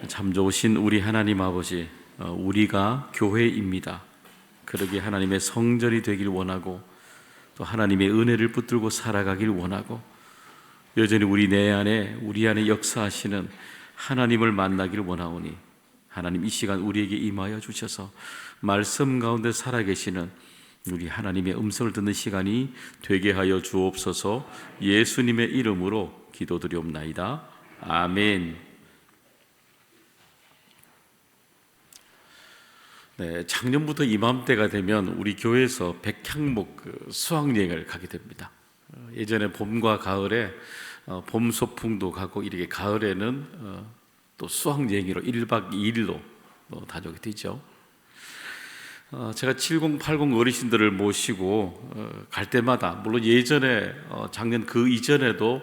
참 좋으신 우리 하나님 아버지, 우리가 교회입니다. 그러게 하나님의 성전이 되길 원하고 또 하나님의 은혜를 붙들고 살아가길 원하고 여전히 우리 안에 역사하시는 하나님을 만나길 원하오니 하나님 이 시간 우리에게 임하여 주셔서 말씀 가운데 살아계시는 우리 하나님의 음성을 듣는 시간이 되게 하여 주옵소서. 예수님의 이름으로 기도드리옵나이다. 아멘. 네, 작년부터 이맘때가 되면 우리 교회에서 백향목 수학여행을 가게 됩니다. 예전에 봄과 가을에 봄 소풍도 가고 이렇게 가을에는 또 수학여행으로 1박 2일로 다녀오게 되죠. 제가 7080 어르신들을 모시고 갈 때마다 물론 예전에 작년 그 이전에도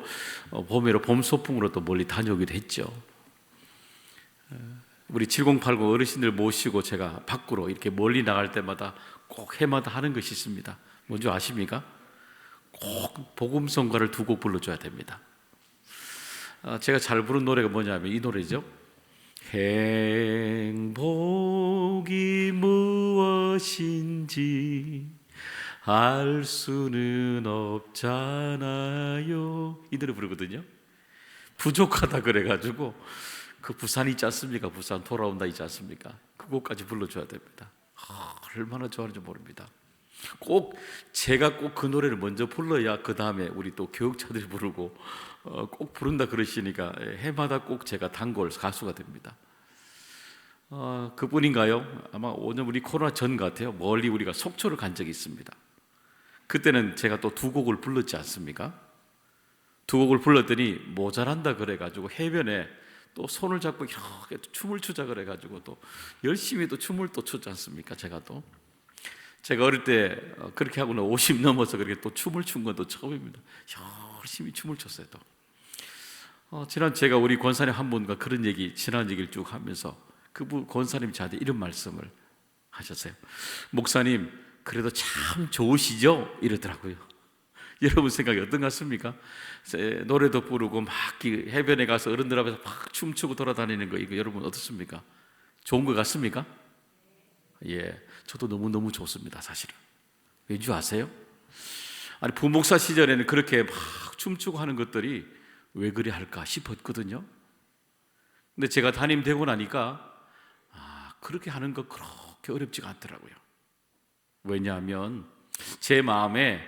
봄에로 봄 소풍으로 또 멀리 다녀오기도 했죠. 우리 7080 어르신들 모시고 제가 밖으로 이렇게 멀리 나갈 때마다 꼭 해마다 하는 것이 있습니다. 뭔지 아십니까? 꼭 복음성가를 두 곡 불러줘야 됩니다. 제가 잘 부른 노래가 뭐냐면 이 노래죠. 행복이 무엇인지 알 수는 없잖아요. 이 노래 부르거든요. 부족하다 그래가지고 그 부산 있지 않습니까? 부산 돌아온다 있지 않습니까? 그곡까지 불러줘야 됩니다. 얼마나 좋아하는지 모릅니다. 제가 꼭 그 노래를 먼저 불러야 그 다음에 우리 또 교육자들이 부르고 꼭 부른다 그러시니까 해마다 꼭 제가 단골 가수가 됩니다. 그뿐인가요? 아마 오늘 우리 코로나 전 같아요. 멀리 우리가 속초를 간 적이 있습니다. 그때는 제가 또 두 곡을 불렀지 않습니까? 두 곡을 불렀더니 모자란다 그래가지고 해변에 또 손을 잡고 이렇게 춤을 추자 그래가지고 또 열심히 또 춤을 또 췄지 않습니까? 제가 어릴 때 그렇게 하고는 50 넘어서 그렇게 또 춤을 춘 건 또 처음입니다. 열심히 춤을 췄어요. 또 지난 제가 우리 권사님 한 분과 그런 지난 얘기를 쭉 하면서 그분 권사님이 저한테 이런 말씀을 하셨어요. 목사님 그래도 참 좋으시죠? 이러더라고요. 여러분 생각이 어떤 것 같습니까? 노래도 부르고 막 해변에 가서 어른들 앞에서 막 춤추고 돌아다니는 거 이거 여러분 어떻습니까? 좋은 것 같습니까? 예, 저도 너무너무 좋습니다. 사실은 왠지 아세요? 아니 부목사 시절에는 그렇게 막 춤추고 하는 것들이 왜 그래 할까 싶었거든요. 근데 제가 담임 되고 나니까 그렇게 하는 거 그렇게 어렵지가 않더라고요. 왜냐하면 제 마음에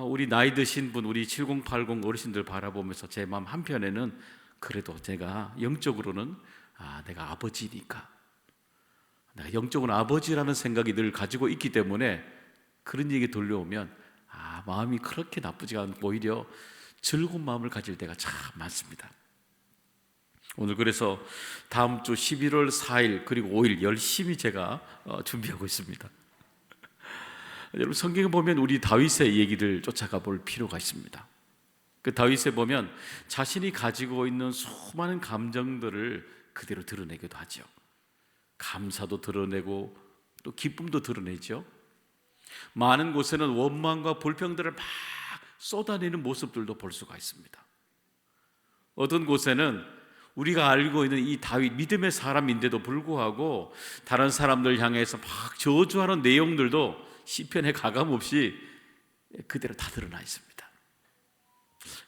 우리 나이 드신 분, 우리 7080 어르신들 바라보면서 제 마음 한편에는 그래도 제가 영적으로는 내가 아버지니까 내가 영적으로 아버지라는 생각이 늘 가지고 있기 때문에 그런 얘기 들려오면 마음이 그렇게 나쁘지가 않고 오히려 즐거운 마음을 가질 때가 참 많습니다. 오늘 그래서 다음 주 11월 4일 그리고 5일 열심히 제가 준비하고 있습니다. 여러분 성경에 보면 우리 다윗의 얘기를 쫓아가 볼 필요가 있습니다. 그 다윗에 보면 자신이 가지고 있는 수많은 감정들을 그대로 드러내기도 하죠. 감사도 드러내고 또 기쁨도 드러내죠. 많은 곳에는 원망과 불평들을 막 쏟아내는 모습들도 볼 수가 있습니다. 어떤 곳에는 우리가 알고 있는 이 다윗 믿음의 사람인데도 불구하고 다른 사람들 향해서 막 저주하는 내용들도 시편에 가감없이 그대로 다 드러나 있습니다.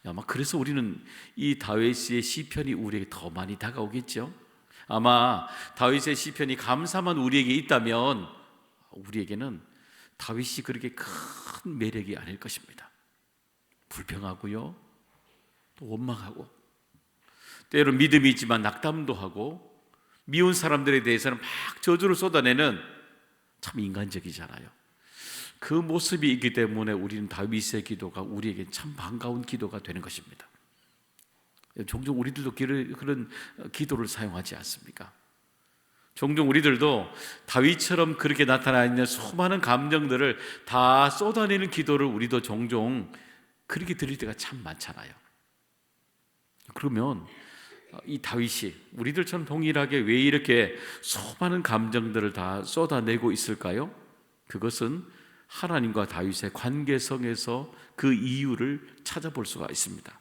아마 그래서 우리는 이 다윗의 시편이 우리에게 더 많이 다가오겠죠. 아마 다윗의 시편이 감사만 우리에게 있다면 우리에게는 다윗이 그렇게 큰 매력이 아닐 것입니다. 불평하고요, 또 원망하고, 때로 믿음이 있지만 낙담도 하고, 미운 사람들에 대해서는 막 저주를 쏟아내는 참 인간적이잖아요. 그 모습이 있기 때문에 우리는 다윗의 기도가 우리에게 참 반가운 기도가 되는 것입니다. 종종 우리들도 그런 기도를 사용하지 않습니까? 종종 우리들도 다윗처럼 그렇게 나타나 있는 수많은 감정들을 다 쏟아내는 기도를 우리도 종종 그렇게 드릴 때가 참 많잖아요. 그러면 이 다윗이 우리들처럼 동일하게 왜 이렇게 수많은 감정들을 다 쏟아내고 있을까요? 그것은 하나님과 다윗의 관계성에서 그 이유를 찾아볼 수가 있습니다.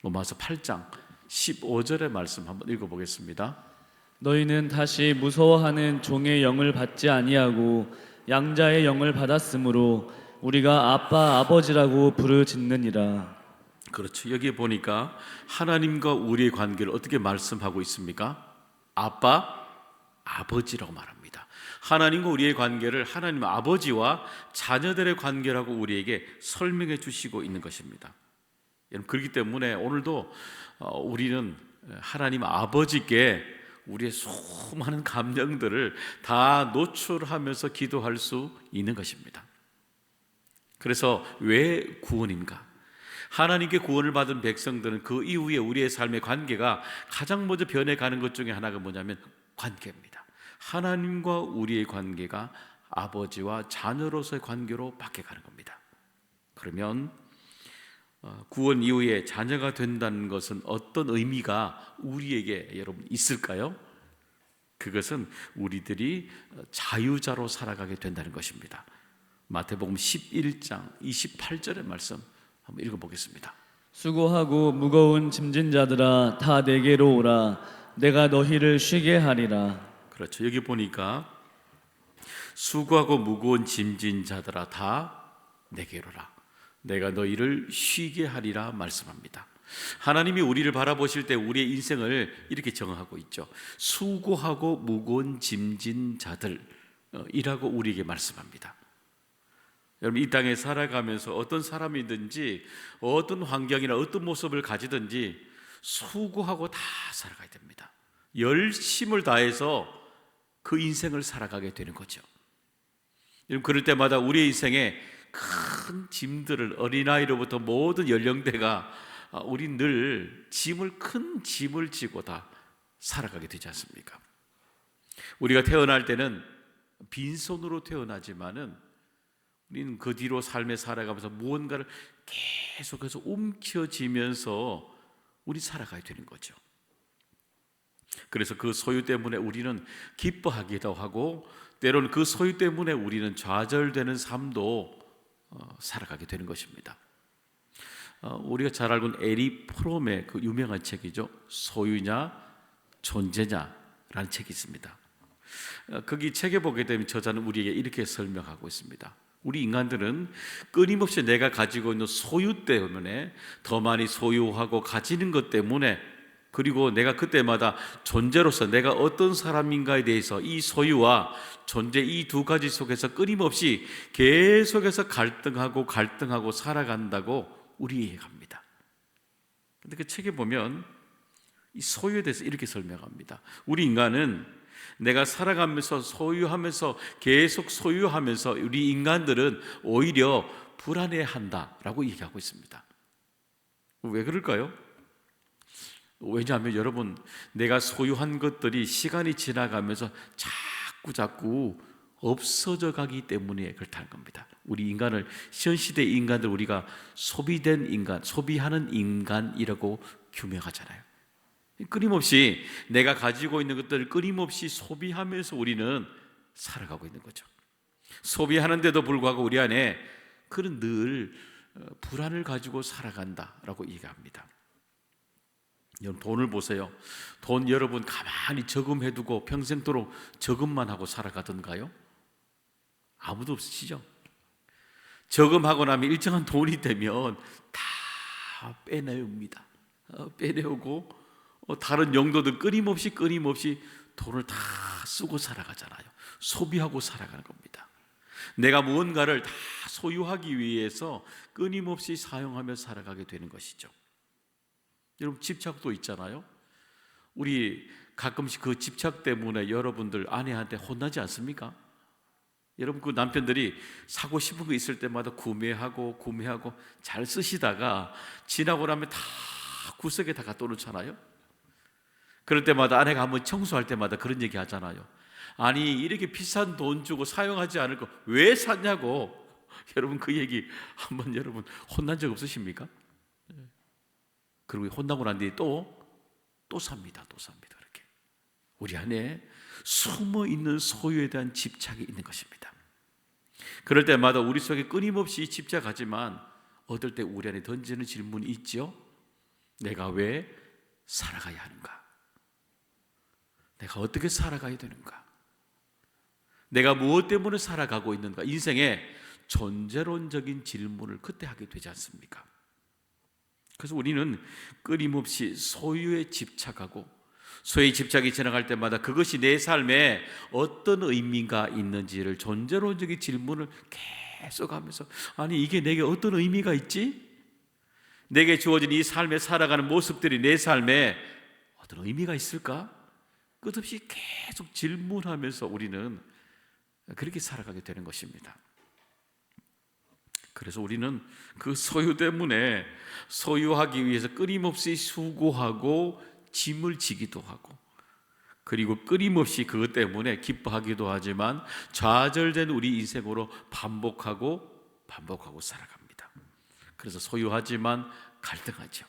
로마서 8장 15절의 말씀 한번 읽어보겠습니다. 너희는 다시 무서워하는 종의 영을 받지 아니하고 양자의 영을 받았으므로 우리가 아빠 아버지라고 부르짖느니라. 그렇죠. 여기 보니까 하나님과 우리의 관계를 어떻게 말씀하고 있습니까? 아빠, 아버지라고 말합니다. 하나님과 우리의 관계를 하나님 아버지와 자녀들의 관계라고 우리에게 설명해 주시고 있는 것입니다. 여러분, 그렇기 때문에 오늘도 우리는 하나님 아버지께 우리의 수많은 감정들을 다 노출하면서 기도할 수 있는 것입니다. 그래서 왜 구원인가? 하나님께 구원을 받은 백성들은 그 이후에 우리의 삶의 관계가 가장 먼저 변해가는 것 중에 하나가 뭐냐면 관계입니다. 하나님과 우리의 관계가 아버지와 자녀로서의 관계로 바뀌어가는 겁니다. 그러면 구원 이후에 자녀가 된다는 것은 어떤 의미가 우리에게 여러분 있을까요? 그것은 우리들이 자유자로 살아가게 된다는 것입니다. 마태복음 11장 28절의 말씀 한번 읽어보겠습니다. 수고하고 무거운 짐진 자들아 다 내게로 오라. 내가 너희를 쉬게 하리라. 그렇죠. 여기 보니까 수고하고 무거운 짐진 자들아 다 내게로 오라. 내가 너희를 쉬게 하리라 말씀합니다. 하나님이 우리를 바라보실 때 우리의 인생을 이렇게 정하고 있죠. 수고하고 무거운 짐진 자들이라고 우리에게 말씀합니다. 여러분, 이 땅에 살아가면서 어떤 사람이든지 어떤 환경이나 어떤 모습을 가지든지 수고하고 다 살아가야 됩니다. 열심을 다해서 그 인생을 살아가게 되는 거죠. 여러분, 그럴 때마다 우리의 인생에 큰 짐들을 어린아이로부터 모든 연령대가 우리 늘 큰 짐을 지고 다 살아가게 되지 않습니까? 우리가 태어날 때는 빈손으로 태어나지만은 우리는 그 뒤로 삶에 살아가면서 무언가를 계속해서 움켜쥐면서 우리 살아가야 되는 거죠. 그래서 그 소유 때문에 우리는 기뻐하기도 하고 때로는 그 소유 때문에 우리는 좌절되는 삶도 살아가게 되는 것입니다. 우리가 잘 알고 있는 에리 프롬의 그 유명한 책이죠. 소유냐 존재냐라는 책이 있습니다. 거기 책에 보게 되면 저자는 우리에게 이렇게 설명하고 있습니다. 우리 인간들은 끊임없이 내가 가지고 있는 소유 때문에 더 많이 소유하고 가지는 것 때문에 그리고 내가 그때마다 존재로서 내가 어떤 사람인가에 대해서 이 소유와 존재 이 두 가지 속에서 끊임없이 계속해서 갈등하고 살아간다고 우리 이해합니다. 그런데 그 책에 보면 이 소유에 대해서 이렇게 설명합니다. 우리 인간은 내가 살아가면서 소유하면서 계속 소유하면서 우리 인간들은 오히려 불안해한다라고 얘기하고 있습니다. 왜 그럴까요? 왜냐하면 여러분, 내가 소유한 것들이 시간이 지나가면서 자꾸 없어져 가기 때문에 그렇다는 겁니다. 우리 인간을 현시대 인간들 우리가 소비된 인간, 소비하는 인간이라고 규명하잖아요. 끊임없이 내가 가지고 있는 것들을 끊임없이 소비하면서 우리는 살아가고 있는 거죠. 소비하는데도 불구하고 우리 안에 그런 늘 불안을 가지고 살아간다라고 얘기합니다. 여러분, 돈을 보세요. 돈 여러분 가만히 저금해두고 평생도록 저금만 하고 살아가던가요? 아무도 없으시죠? 저금하고 나면 일정한 돈이 되면 다 빼내옵니다. 빼내오고 다른 용도들 끊임없이 돈을 다 쓰고 살아가잖아요. 소비하고 살아가는 겁니다. 내가 무언가를 다 소유하기 위해서 끊임없이 사용하며 살아가게 되는 것이죠. 여러분, 집착도 있잖아요. 우리 가끔씩 그 집착 때문에 여러분들 아내한테 혼나지 않습니까? 여러분, 그 남편들이 사고 싶은 거 있을 때마다 구매하고 잘 쓰시다가 지나고 나면 다 구석에 다 갖다 놓잖아요. 그럴 때마다 아내가 한번 청소할 때마다 그런 얘기 하잖아요. 아니, 이렇게 비싼 돈 주고 사용하지 않을 거 왜 샀냐고. 여러분, 그 얘기 한번 여러분 혼난 적 없으십니까? 그리고 혼나고 난 뒤에 또 삽니다. 그렇게 우리 안에 숨어 있는 소유에 대한 집착이 있는 것입니다. 그럴 때마다 우리 속에 끊임없이 집착하지만 어떨 때 우리 안에 던지는 질문이 있죠. 내가 왜 살아가야 하는가? 내가 어떻게 살아가야 되는가? 내가 무엇 때문에 살아가고 있는가? 인생의 존재론적인 질문을 그때 하게 되지 않습니까? 그래서 우리는 끊임없이 소유에 집착하고 소유의 집착이 지나갈 때마다 그것이 내 삶에 어떤 의미가 있는지를 존재론적인 질문을 계속하면서, 아니 이게 내게 어떤 의미가 있지? 내게 주어진 이 삶에 살아가는 모습들이 내 삶에 어떤 의미가 있을까? 끝없이 계속 질문하면서 우리는 그렇게 살아가게 되는 것입니다. 그래서 우리는 그 소유 때문에 소유하기 위해서 끊임없이 수고하고 짐을 지기도 하고, 그리고 끊임없이 그것 때문에 기뻐하기도 하지만 좌절된 우리 인생으로 반복하고 살아갑니다. 그래서 소유하지만 갈등하죠.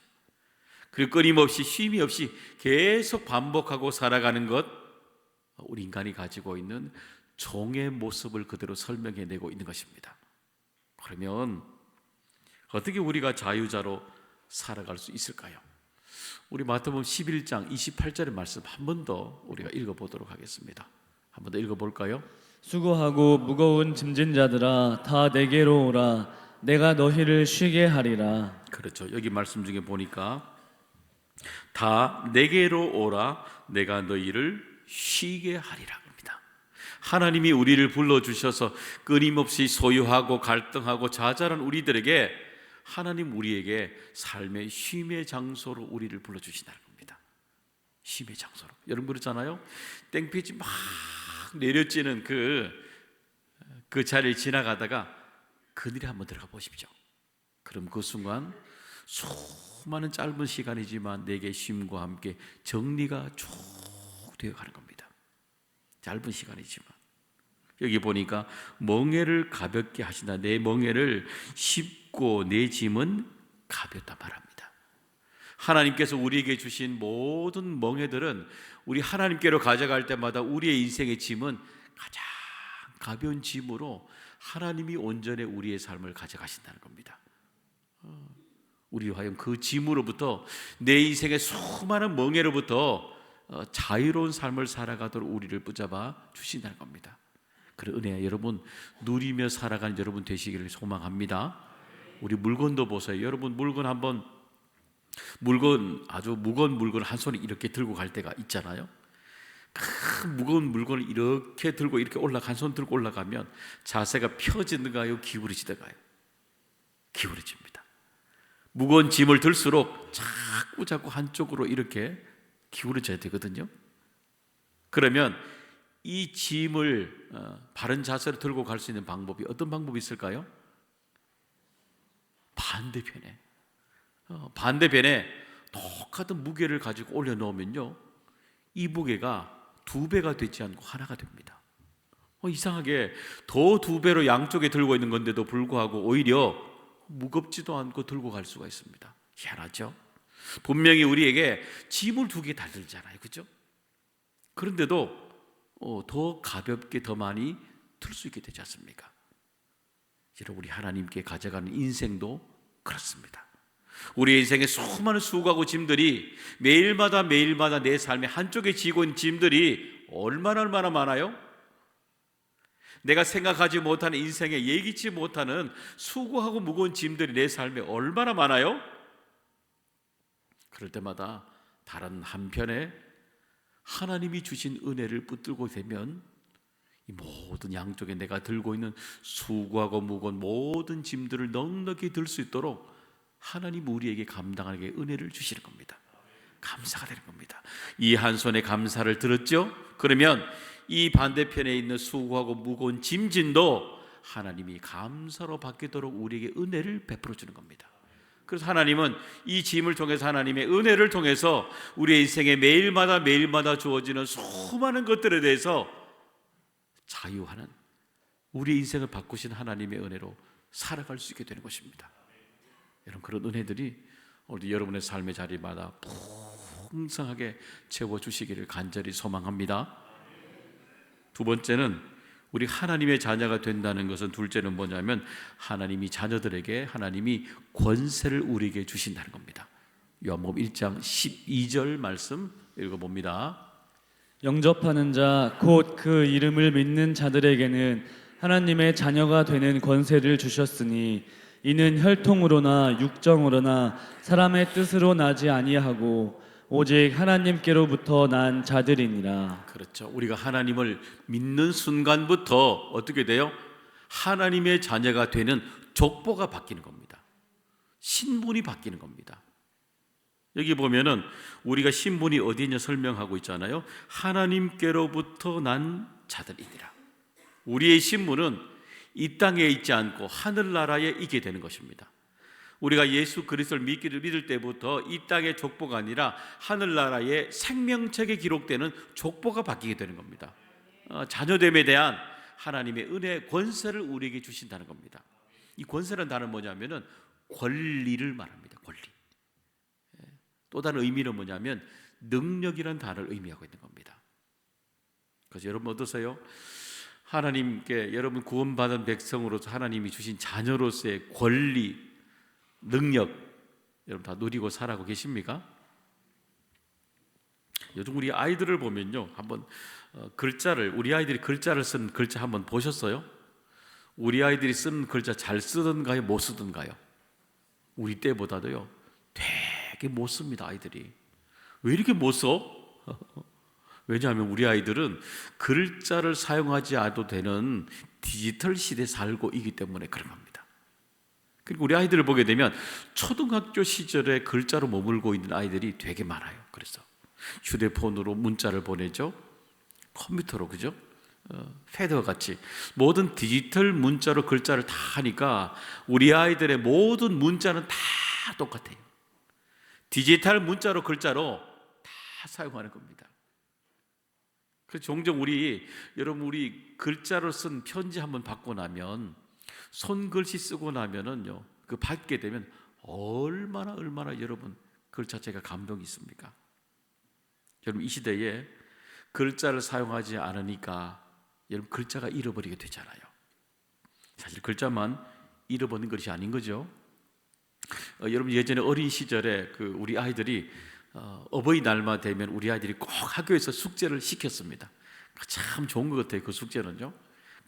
그리고 끊임없이 쉼이 없이 계속 반복하고 살아가는 것, 우리 인간이 가지고 있는 종의 모습을 그대로 설명해내고 있는 것입니다. 그러면 어떻게 우리가 자유자로 살아갈 수 있을까요? 우리 마태복음 11장 28절의 말씀 한 번 더 우리가 읽어보도록 하겠습니다. 한 번 더 읽어볼까요? 수고하고 무거운 짐진 자들아 다 내게로 오라 내가 너희를 쉬게 하리라. 그렇죠. 여기 말씀 중에 보니까 다 내게로 오라 내가 너희를 쉬게 하리라 합니다. 하나님이 우리를 불러주셔서 끊임없이 소유하고 갈등하고 좌절한 우리들에게 하나님 우리에게 삶의 쉼의 장소로 우리를 불러주신다는 겁니다. 쉼의 장소로. 여러분 그렇잖아요. 땡볕이 막 내려지는 그 자리를 지나가다가 그늘에 한번 들어가 보십시오. 그럼 그 순간 수많은 짧은 시간이지만 내게 쉼과 함께 정리가 쭉 되어가는 겁니다. 짧은 시간이지만 여기 보니까 멍에를 가볍게 하신다. 내 멍에를 쉽고 내 짐은 가볍다 말합니다. 하나님께서 우리에게 주신 모든 멍에들은 우리 하나님께로 가져갈 때마다 우리의 인생의 짐은 가장 가벼운 짐으로 하나님이 온전히 우리의 삶을 가져가신다는 겁니다. 우리 하여금 그 짐으로부터 내 인생의 수많은 멍에로부터 자유로운 삶을 살아가도록 우리를 붙잡아 주신다는 겁니다. 그런 은혜 여러분 누리며 살아가는 여러분 되시기를 소망합니다. 우리 물건도 보세요. 여러분 아주 무거운 물건을 한 손에 이렇게 들고 갈 때가 있잖아요. 큰 무거운 물건을 이렇게 들고 이렇게 한 손 들고 올라가면 자세가 펴지는가요? 기울어지는가요? 기울어집니다. 무거운 짐을 들수록 자꾸 한쪽으로 이렇게 기울어져야 되거든요. 그러면 이 짐을 바른 자세로 들고 갈 수 있는 방법이 어떤 방법이 있을까요? 반대편에 똑같은 무게를 가지고 올려놓으면요 이 무게가 2배가 되지 않고 하나가 됩니다. 이상하게 더 2배로 양쪽에 들고 있는 건데도 불구하고 오히려 무겁지도 않고 들고 갈 수가 있습니다. 희한하죠? 분명히 우리에게 짐을 2개 다 들잖아요, 그렇죠? 그런데도 더 가볍게 더 많이 들 수 있게 되지 않습니까? 여러분 우리 하나님께 가져가는 인생도 그렇습니다. 우리 인생의 수많은 수고하고 짐들이 매일마다 내 삶의 한쪽에 지고 있는 짐들이 얼마나 많아요? 내가 생각하지 못하는 인생에 예기치 못하는 수고하고 무거운 짐들이 내 삶에 얼마나 많아요? 그럴 때마다 다른 한편에 하나님이 주신 은혜를 붙들고 되면 이 모든 양쪽에 내가 들고 있는 수고하고 무거운 모든 짐들을 넉넉히 들 수 있도록 하나님 우리에게 감당하게 은혜를 주시는 겁니다. 감사가 되는 겁니다. 이 한 손에 감사를 들었죠? 그러면 이 반대편에 있는 수고하고 무거운 짐진도 하나님이 감사로 받기도록 우리에게 은혜를 베풀어 주는 겁니다. 그래서 하나님은 이 짐을 통해서 하나님의 은혜를 통해서 우리의 인생에 매일마다 주어지는 수많은 것들에 대해서 자유하는 우리의 인생을 바꾸신 하나님의 은혜로 살아갈 수 있게 되는 것입니다. 여러분 그런 은혜들이 오늘 여러분의 삶의 자리마다 풍성하게 채워주시기를 간절히 소망합니다. 두 번째는 우리 하나님의 자녀가 된다는 것은 둘째는 뭐냐면 하나님이 자녀들에게 하나님이 권세를 우리에게 주신다는 겁니다. 요한복음 1장 12절 말씀 읽어봅니다. 영접하는 자 곧 그 이름을 믿는 자들에게는 하나님의 자녀가 되는 권세를 주셨으니 이는 혈통으로나 육정으로나 사람의 뜻으로 나지 아니하고 오직 하나님께로부터 난 자들이니라. 그렇죠. 우리가 하나님을 믿는 순간부터 어떻게 돼요? 하나님의 자녀가 되는 족보가 바뀌는 겁니다. 신분이 바뀌는 겁니다. 여기 보면은 우리가 신분이 어디 있냐 설명하고 있잖아요. 하나님께로부터 난 자들이니라. 우리의 신분은 이 땅에 있지 않고 하늘나라에 있게 되는 것입니다. 우리가 예수 그리스도를 믿을 때부터 이 땅의 족보가 아니라 하늘나라의 생명책에 기록되는 족보가 바뀌게 되는 겁니다. 자녀됨에 대한 하나님의 은혜 권세를 우리에게 주신다는 겁니다. 이 권세라는 단어는 뭐냐면은 권리를 말합니다. 권리. 또 다른 의미는 뭐냐면 능력이라는 단어를 의미하고 있는 겁니다. 그래서 여러분 어떠세요? 하나님께 여러분 구원받은 백성으로서 하나님이 주신 자녀로서의 권리, 능력 여러분 다 누리고 살아가고 계십니까? 요즘 우리 아이들을 보면요, 한번 우리 아이들이 글자를 쓴 글자 한번 보셨어요? 우리 아이들이 쓴 글자 잘 쓰던가요, 못 쓰던가요? 우리 때보다도요 되게 못 씁니다. 아이들이 왜 이렇게 못 써? 왜냐하면 우리 아이들은 글자를 사용하지 않아도 되는 디지털 시대에 살고 있기 때문에 그런 겁니다. 그리고 우리 아이들을 보게 되면 초등학교 시절에 글자로 머물고 있는 아이들이 되게 많아요. 그래서 휴대폰으로 문자를 보내죠. 컴퓨터로, 그죠? 패드와 같이 모든 디지털 문자로 글자를 다 하니까 우리 아이들의 모든 문자는 다 똑같아요. 디지털 문자로 글자로 다 사용하는 겁니다. 그래서 종종 여러분 우리 글자로 쓴 편지 한번 받고 나면 손글씨 쓰고 나면은요 그 받게 되면 얼마나 여러분 글 자체가 감동이 있습니까? 여러분 이 시대에 글자를 사용하지 않으니까 여러분 글자가 잃어버리게 되잖아요. 사실 글자만 잃어버리는 것이 아닌 거죠. 여러분 예전에 어린 시절에 우리 아이들이 어버이날만 되면 우리 아이들이 꼭 학교에서 숙제를 시켰습니다. 참 좋은 것 같아요. 그 숙제는요.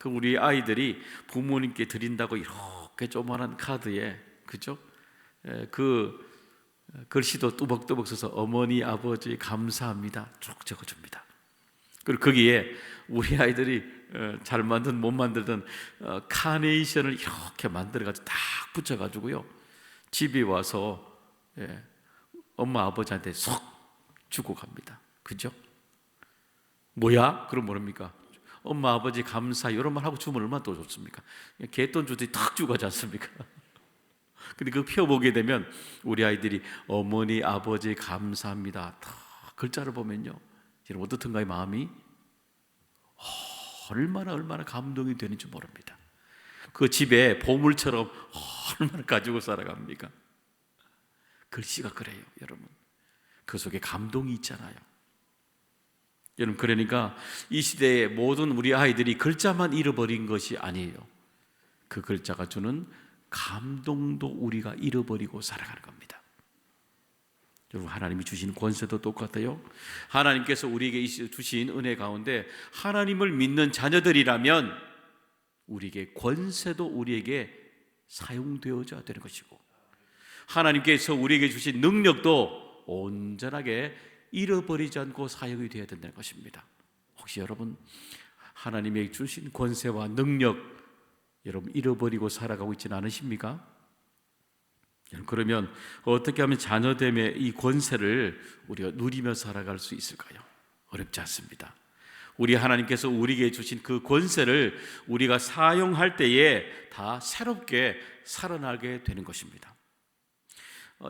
우리 아이들이 부모님께 드린다고 이렇게 조그만한 카드에, 그죠? 그 글씨도 뚜벅뚜벅 써서 어머니 아버지 감사합니다 쭉 적어줍니다. 그리고 거기에 우리 아이들이 잘 만든 못 만들던 카네이션을 이렇게 만들어가지고 딱 붙여가지고요 집에 와서 엄마 아버지한테 쏙 주고 갑니다. 그죠? 뭐야? 그럼 모릅니까? 엄마 아버지 감사 이런 말 하고 주면 얼마나 더 좋습니까? 개돈 주듯이 탁 주고 가지 않습니까? 근데 그거 펴보게 되면 우리 아이들이 어머니 아버지 감사합니다 다 글자를 보면요 여러분 어떻던가요? 마음이 얼마나 감동이 되는지 모릅니다. 그 집에 보물처럼 얼마나 가지고 살아갑니까? 글씨가 그래요. 여러분 그 속에 감동이 있잖아요. 여러분 그러니까 이 시대의 모든 우리 아이들이 글자만 잃어버린 것이 아니에요. 그 글자가 주는 감동도 우리가 잃어버리고 살아가는 겁니다. 여러분 하나님이 주신 권세도 똑같아요. 하나님께서 우리에게 주신 은혜 가운데 하나님을 믿는 자녀들이라면 우리에게 권세도 우리에게 사용되어져야 되는 것이고 하나님께서 우리에게 주신 능력도 온전하게 잃어버리지 않고 사용이 되어야 된다는 것입니다. 혹시 여러분 하나님에게 주신 권세와 능력 여러분 잃어버리고 살아가고 있지는 않으십니까? 그러면 어떻게 하면 자녀됨의 이 권세를 우리가 누리며 살아갈 수 있을까요? 어렵지 않습니다. 우리 하나님께서 우리에게 주신 그 권세를 우리가 사용할 때에 다 새롭게 살아나게 되는 것입니다.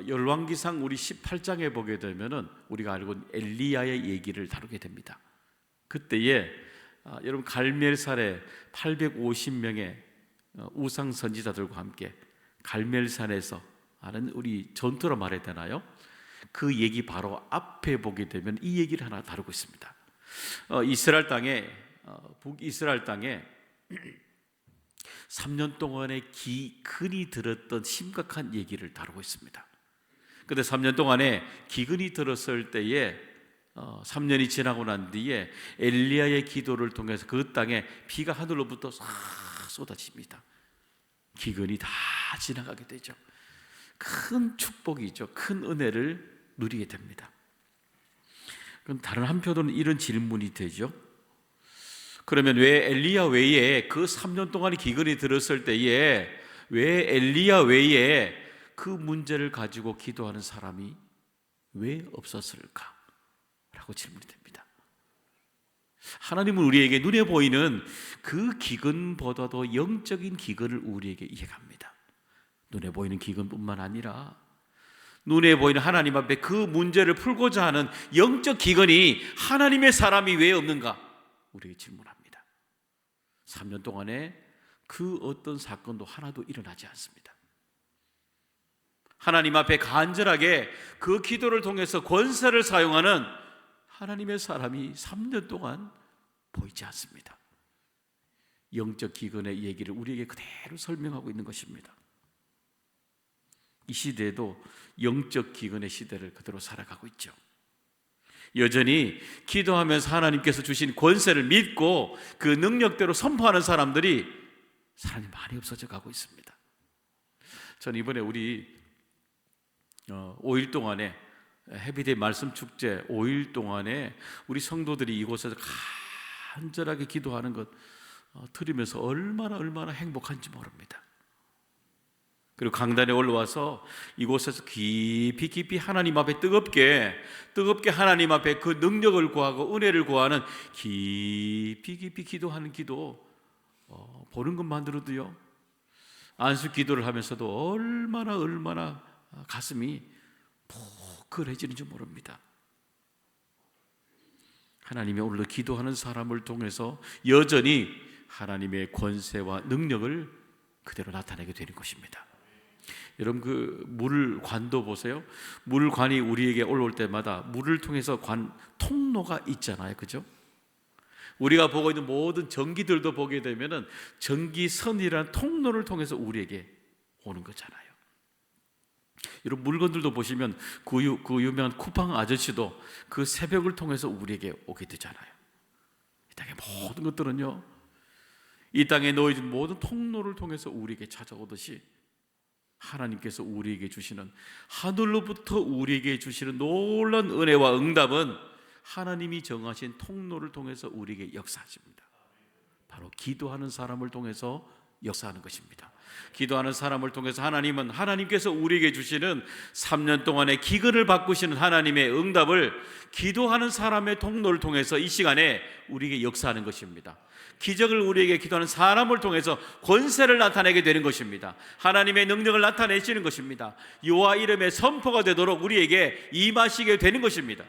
열왕기상 우리 18장에 보게 되면은 우리가 알고 있는 엘리야의 얘기를 다루게 됩니다. 그때에 여러분 갈멜산에 850명의 우상 선지자들과 함께 갈멜산에서 하는 우리 전투로 말해야 되나요? 그 얘기 바로 앞에 보게 되면 이 얘기를 하나 다루고 있습니다. 이스라엘 땅에 북이스라엘 땅에 3년 동안의 기근이 들었던 심각한 얘기를 다루고 있습니다. 그런데 3년 동안에 기근이 들었을 때에 3년이 지나고 난 뒤에 엘리야의 기도를 통해서 그 땅에 비가 하늘로부터 싹 쏟아집니다. 기근이 다 지나가게 되죠. 큰 축복이죠. 큰 은혜를 누리게 됩니다. 그럼 다른 한편으로는 이런 질문이 되죠. 그러면 왜 엘리야 외에 그 3년 동안의 기근이 들었을 때에 왜 엘리야 외에 그 문제를 가지고 기도하는 사람이 왜 없었을까? 라고 질문이 됩니다. 하나님은 우리에게 눈에 보이는 그 기근보다도 영적인 기근을 우리에게 이해합니다. 눈에 보이는 기근뿐만 아니라 눈에 보이는 하나님 앞에 그 문제를 풀고자 하는 영적 기근이 하나님의 사람이 왜 없는가? 우리에게 질문합니다. 3년 동안에 그 어떤 사건도 하나도 일어나지 않습니다. 하나님 앞에 간절하게 그 기도를 통해서 권세를 사용하는 하나님의 사람이 3년 동안 보이지 않습니다. 영적 기근의 얘기를 우리에게 그대로 설명하고 있는 것입니다. 이 시대에도 영적 기근의 시대를 그대로 살아가고 있죠. 여전히 기도하면서 하나님께서 주신 권세를 믿고 그 능력대로 선포하는 사람들이 사람이 많이 없어져 가고 있습니다. 저는 이번에 우리 5일 동안에 해피데이 말씀 축제 5일 동안에 우리 성도들이 이곳에서 간절하게 기도하는 것 들으면서 얼마나 행복한지 모릅니다. 그리고 강단에 올라와서 이곳에서 깊이 하나님 앞에 뜨겁게 하나님 앞에 그 능력을 구하고 은혜를 구하는 깊이 기도하는 기도 보는 것만으로도요, 안수 기도를 하면서도 얼마나 가슴이 포근해지는지 모릅니다. 하나님의 오늘도 기도하는 사람을 통해서 여전히 하나님의 권세와 능력을 그대로 나타내게 되는 것입니다. 여러분 그 물관도 보세요. 물관이 우리에게 올라올 때마다 물을 통해서 통로가 있잖아요, 그죠? 우리가 보고 있는 모든 전기들도 보게 되면은 전기선이라는 통로를 통해서 우리에게 오는 거잖아요. 여러분 물건들도 보시면 그 유명한 쿠팡 아저씨도 그 새벽을 통해서 우리에게 오게 되잖아요. 이 땅의 모든 것들은요, 이 땅에 놓여진 모든 통로를 통해서 우리에게 찾아오듯이 하나님께서 우리에게 주시는, 하늘로부터 우리에게 주시는 놀라운 은혜와 응답은 하나님이 정하신 통로를 통해서 우리에게 역사하십니다. 바로 기도하는 사람을 통해서 역사하는 것입니다. 기도하는 사람을 통해서 하나님은 하나님께서 우리에게 주시는 3년 동안의 기근을 바꾸시는 하나님의 응답을 기도하는 사람의 통로를 통해서 이 시간에 우리에게 역사하는 것입니다. 기적을 우리에게 기도하는 사람을 통해서 권세를 나타내게 되는 것입니다. 하나님의 능력을 나타내시는 것입니다. 여호와 이름의 선포가 되도록 우리에게 임하시게 되는 것입니다.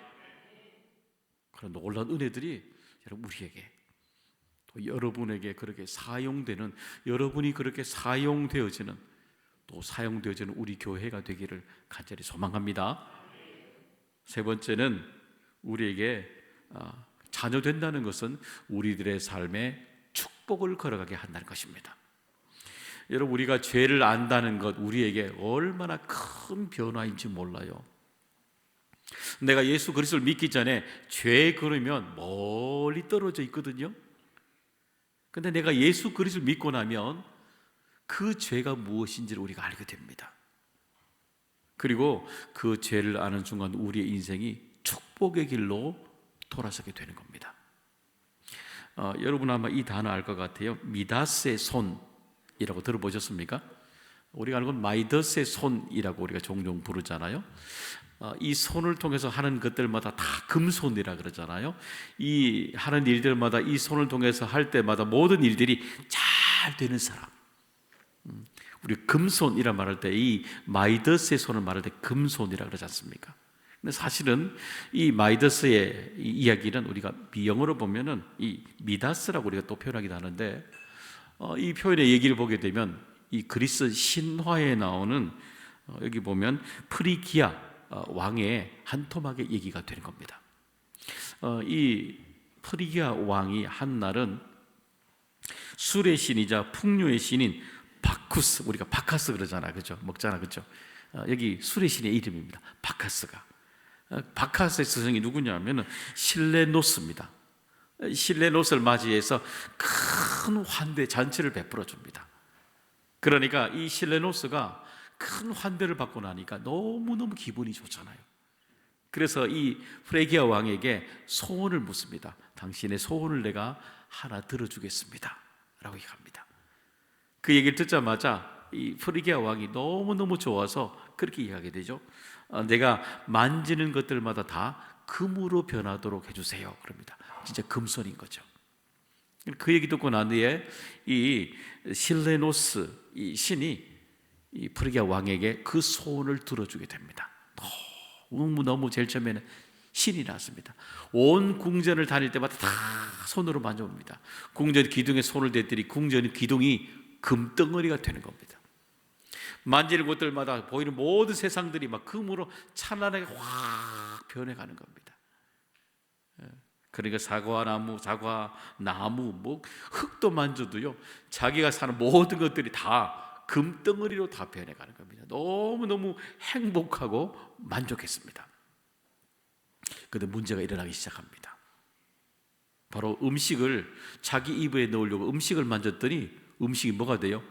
그런 놀라운 은혜들이 여러분 우리에게, 또 여러분에게 그렇게 사용되는, 여러분이 그렇게 사용되어지는, 또 사용되어지는 우리 교회가 되기를 간절히 소망합니다. 세 번째는 우리에게 자녀 된다는 것은 우리들의 삶에 축복을 걸어가게 한다는 것입니다. 여러분 우리가 죄를 안다는 것 우리에게 얼마나 큰 변화인지 몰라요. 내가 예수 그리스도를 믿기 전에 죄 그러면 멀리 떨어져 있거든요. 근데 내가 예수 그리스도를 믿고 나면 그 죄가 무엇인지를 우리가 알게 됩니다. 그리고 그 죄를 아는 순간 우리의 인생이 축복의 길로 돌아서게 되는 겁니다. 여러분 아마 이 단어 알 것 같아요. 미다스의 손이라고 들어보셨습니까? 우리가 알고 있는 마이더스의 손이라고 우리가 종종 부르잖아요. 이 손을 통해서 하는 것들마다 다 금손이라 그러잖아요. 이 하는 일들마다 이 손을 통해서 할 때마다 모든 일들이 잘 되는 사람. 우리 금손이라 말할 때 이 마이더스의 손을 말할 때 금손이라 그러지 않습니까? 근데 사실은 이 마이더스의 이야기는 우리가 영어로 보면은 이 미다스라고 우리가 또 표현하기도 하는데, 이 표현의 얘기를 보게 되면 이 그리스 신화에 나오는 여기 보면 프리기아 왕의 한 토막의 얘기가 되는 겁니다. 이 프리기아 왕이 한 날은 술의 신이자 풍요의 신인 바쿠스, 우리가 바카스 그러잖아, 그죠? 먹잖아, 그죠? 여기 술의 신의 이름입니다. 바카스가 바카스의 스승이 누구냐면은 실레노스입니다. 실레노스를 맞이해서 큰 환대 잔치를 베풀어 줍니다. 그러니까 이 실레노스가 큰 환대를 받고 나니까 너무너무 기분이 좋잖아요. 그래서 이 프레기아 왕에게 소원을 묻습니다. 당신의 소원을 내가 하나 들어주겠습니다 라고 얘기합니다. 그 얘기를 듣자마자 이 프레기아 왕이 너무너무 좋아서 그렇게 이야기하게 되죠. 내가 만지는 것들마다 다 금으로 변하도록 해주세요 그럽니다. 진짜 금손인 거죠. 그 얘기 듣고 난 뒤에 이 실레노스 이 신이 이 프리기아 왕에게 그 소원을 들어주게 됩니다. 너무 제일 처음에는 신이 났습니다. 온 궁전을 다닐 때마다 다 손으로 만져봅니다. 궁전 기둥에 손을 대더니 궁전 기둥이 금덩어리가 되는 겁니다. 만지는 곳들마다 보이는 모든 세상들이 막 금으로 찬란하게 확 변해가는 겁니다. 그러니까 사과나무, 뭐 흙도 만져도요, 자기가 사는 모든 것들이 다 금덩어리로 다 변해가는 겁니다. 너무너무 행복하고 만족했습니다. 그런데 문제가 일어나기 시작합니다. 바로 음식을 자기 입에 넣으려고 음식을 만졌더니 음식이 뭐가 돼요?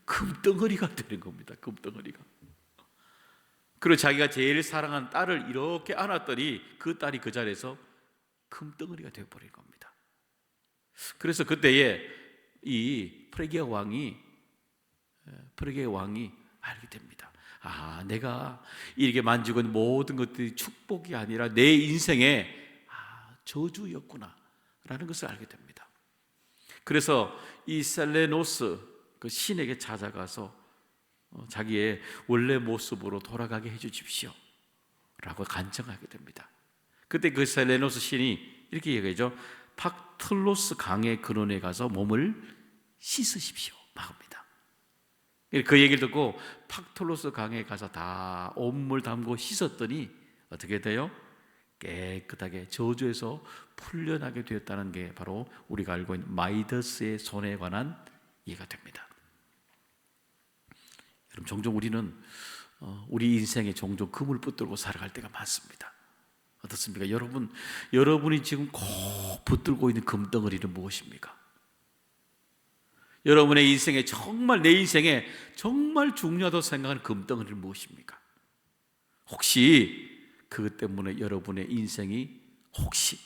금덩어리가 되는 겁니다. 금덩어리가. 그리고 자기가 제일 사랑하는 딸을 이렇게 안았더니 그 딸이 그 자리에서 금덩어리가 되어버린 겁니다. 그래서 그때에 이 프레기아 왕이 알게 됩니다. 내가 이렇게 만지고 있는 모든 것들이 축복이 아니라 내 인생의 저주였구나 라는 것을 알게 됩니다. 그래서 이 셀레노스 그 신에게 찾아가서 자기의 원래 모습으로 돌아가게 해주십시오 라고 간청하게 됩니다. 그때 그 셀레노스 신이 이렇게 얘기하죠. 팍틀로스 강의 근원에 가서 몸을 씻으십시오 막합니다. 그 얘기를 듣고 팍톨로스 강에 가서 다 온물 담고 씻었더니 어떻게 돼요? 깨끗하게 저주에서 풀려나게 되었다는 게 바로 우리가 알고 있는 마이더스의 손에 관한 이해가 됩니다. 여러분, 종종 우리는 우리 인생에 종종 금을 붙들고 살아갈 때가 많습니다. 어떻습니까? 여러분이 지금 꼭 붙들고 있는 금덩어리는 무엇입니까? 여러분의 인생에 정말 내 인생에 정말 중요하다고 생각하는 금덩어리는 무엇입니까? 혹시 그것 때문에 여러분의 인생이 혹시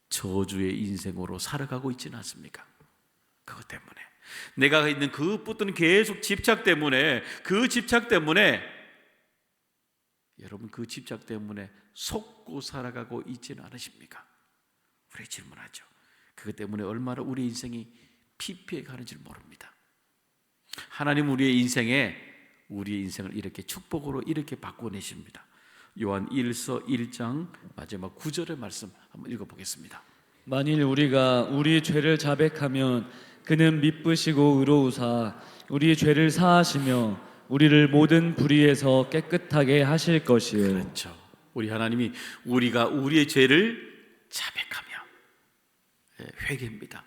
저주의 인생으로 살아가고 있지는 않습니까? 그것 때문에 내가 있는 그 붙드는 계속 집착 때문에 여러분 그 집착 때문에 속고 살아가고 있지는 않으십니까? 우리 질문하죠. 그것 때문에 얼마나 우리 인생이 피폐해 가는지 모릅니다. 하나님 우리의 인생을 이렇게 축복으로 이렇게 바꿔내십니다. 요한 1서 1장 마지막 9절의 말씀 한번 읽어보겠습니다. 만일 우리가 우리 죄를 자백하면 그는 미쁘시고 의로우사 우리 죄를 사하시며 우리를 모든 불의에서 깨끗하게 하실 것이요. 그렇죠. 우리 하나님이 우리가 우리의 죄를 자백하며 회개입니다.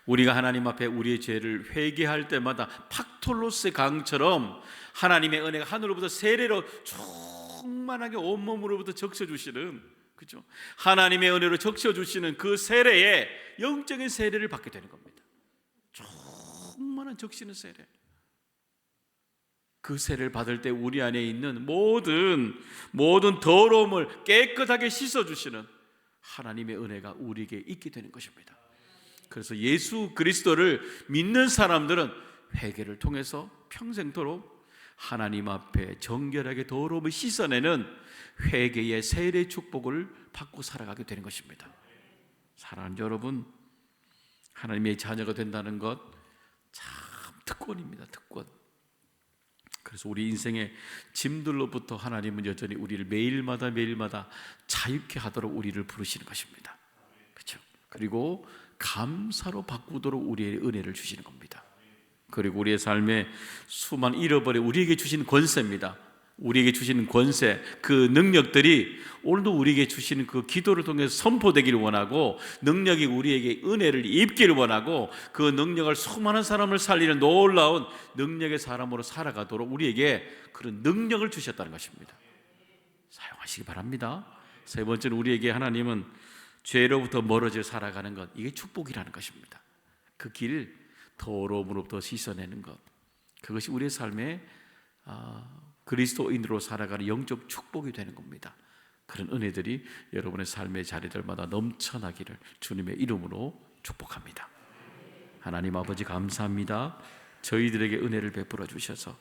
우리가 하나님 앞에 우리의 죄를 회개할 때마다 팍톨로스의 강처럼 하나님의 은혜가 하늘로부터 세례로 충만하게 온몸으로부터 적셔주시는, 그렇죠? 하나님의 은혜로 적셔주시는 그 세례에 영적인 세례를 받게 되는 겁니다. 충만한 적시는 세례. 그 세례를 받을 때 우리 안에 있는 모든 더러움을 깨끗하게 씻어주시는 하나님의 은혜가 우리에게 있게 되는 것입니다. 그래서 예수 그리스도를 믿는 사람들은 회개를 통해서 평생도록 하나님 앞에 정결하게 더러움을 씻어내는 회개의 세례 축복을 받고 살아가게 되는 것입니다. 사랑하는 여러분, 하나님의 자녀가 된다는 것 참 특권입니다. 특권. 그래서 우리 인생의 짐들로부터 하나님은 여전히 우리를 매일마다 자유케 하도록 우리를 부르시는 것입니다. 그렇죠? 그리고 감사로 바꾸도록 우리의 은혜를 주시는 겁니다. 그리고 우리의 삶에 수많은 잃어버린 우리에게 주시는 권세입니다. 우리에게 주시는 권세, 그 능력들이 오늘도 우리에게 주시는 그 기도를 통해서 선포되기를 원하고, 능력이 우리에게 은혜를 입기를 원하고, 그 능력을 수많은 사람을 살리는 놀라운 능력의 사람으로 살아가도록 우리에게 그런 능력을 주셨다는 것입니다. 사용하시기 바랍니다. 세 번째는 우리에게 하나님은 죄로부터 멀어져 살아가는 것, 이게 축복이라는 것입니다. 그 길, 더러움으로부터 씻어내는 것, 그것이 우리의 삶에 그리스도인으로 살아가는 영적 축복이 되는 겁니다. 그런 은혜들이 여러분의 삶의 자리들마다 넘쳐나기를 주님의 이름으로 축복합니다. 하나님 아버지 감사합니다. 저희들에게 은혜를 베풀어 주셔서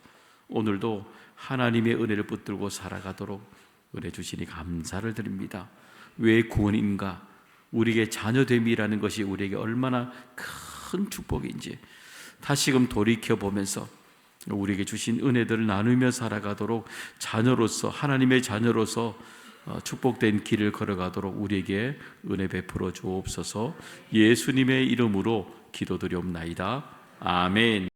오늘도 하나님의 은혜를 붙들고 살아가도록 은혜 주시니 감사를 드립니다. 왜 구원인가? 우리에게 자녀됨이라는 것이 우리에게 얼마나 큰 축복인지 다시금 돌이켜보면서 우리에게 주신 은혜들을 나누며 살아가도록 자녀로서, 하나님의 자녀로서 축복된 길을 걸어가도록 우리에게 은혜 베풀어 주옵소서. 예수님의 이름으로 기도드리옵나이다. 아멘.